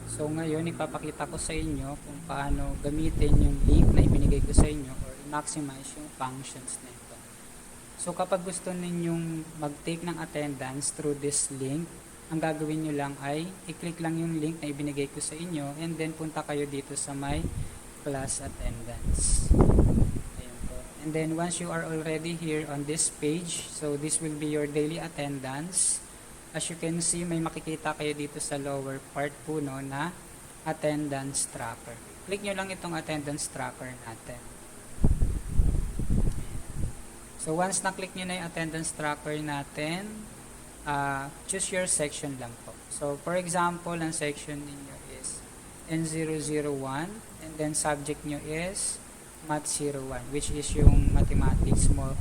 So ngayon, ipapakita ko sa inyo kung paano gamitin yung link na ibinigay ko sa inyo or i-maximize yung functions nito. So kapag gusto ninyong mag-take ng attendance through this link, ang gagawin nyo lang ay i-click lang yung link na ibinigay ko sa inyo and then punta kayo dito sa my class attendance. Ayan po. And then once you are already here on this page, so this will be your daily attendance. As you can see, may makikita kayo dito sa lower part po no, na attendance tracker. Click nyo lang itong attendance tracker natin. So once na-click nyo na yung attendance tracker natin, choose your section lang po. So for example, ang section ninyo is N001 and then subject nyo is Math 01, which is yung mathematics mo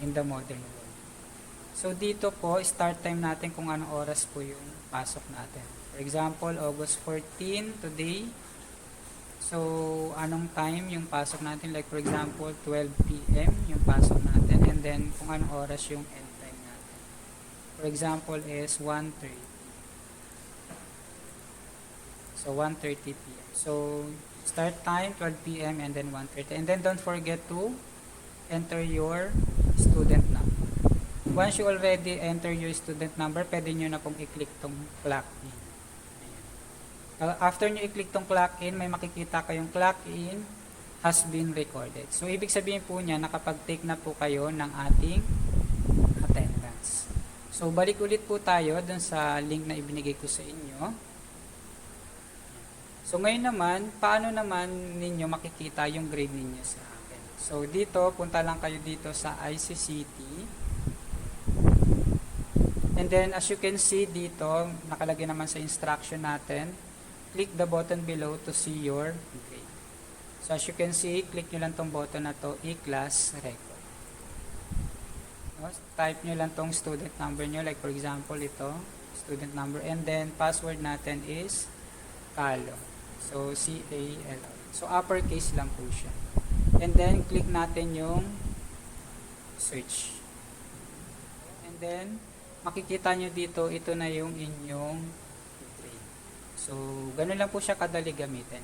in the modern world. So dito po, start time natin kung anong oras po yung pasok natin. For example, August 14 today. So anong time yung pasok natin? Like for example, 12 PM yung pasok natin. And then kung anong oras yung end time natin. For example is 1:30. So 1:30 PM. So start time 12 PM and then 1:30. And then don't forget to enter your student number. Once you already enter your student number, pwede nyo na pong i-click tong clock in. After nyo i-click tong clock in, may makikita kayong clock in has been recorded. So, ibig sabihin po niya, nakapag-take na po kayo ng ating attendance. So, balik ulit po tayo dun sa link na ibinigay ko sa inyo. So, ngayon naman, paano naman ninyo makikita yung grade ninyo sa akin? So, dito, punta lang kayo dito sa ICCT. And then, as you can see dito, nakalagay naman sa instruction natin, click the button below to see your grade. So, as you can see, click nyo lang tong button na to, e-class record. Type nyo lang tong student number nyo, like for example, ito, student number, and then password natin is CALO. So, C-A-L-O. So, uppercase lang po siya. And then, click natin yung search. And then, makikita nyo dito, ito na yung inyong grade. So, ganun lang po siya kadali gamitin.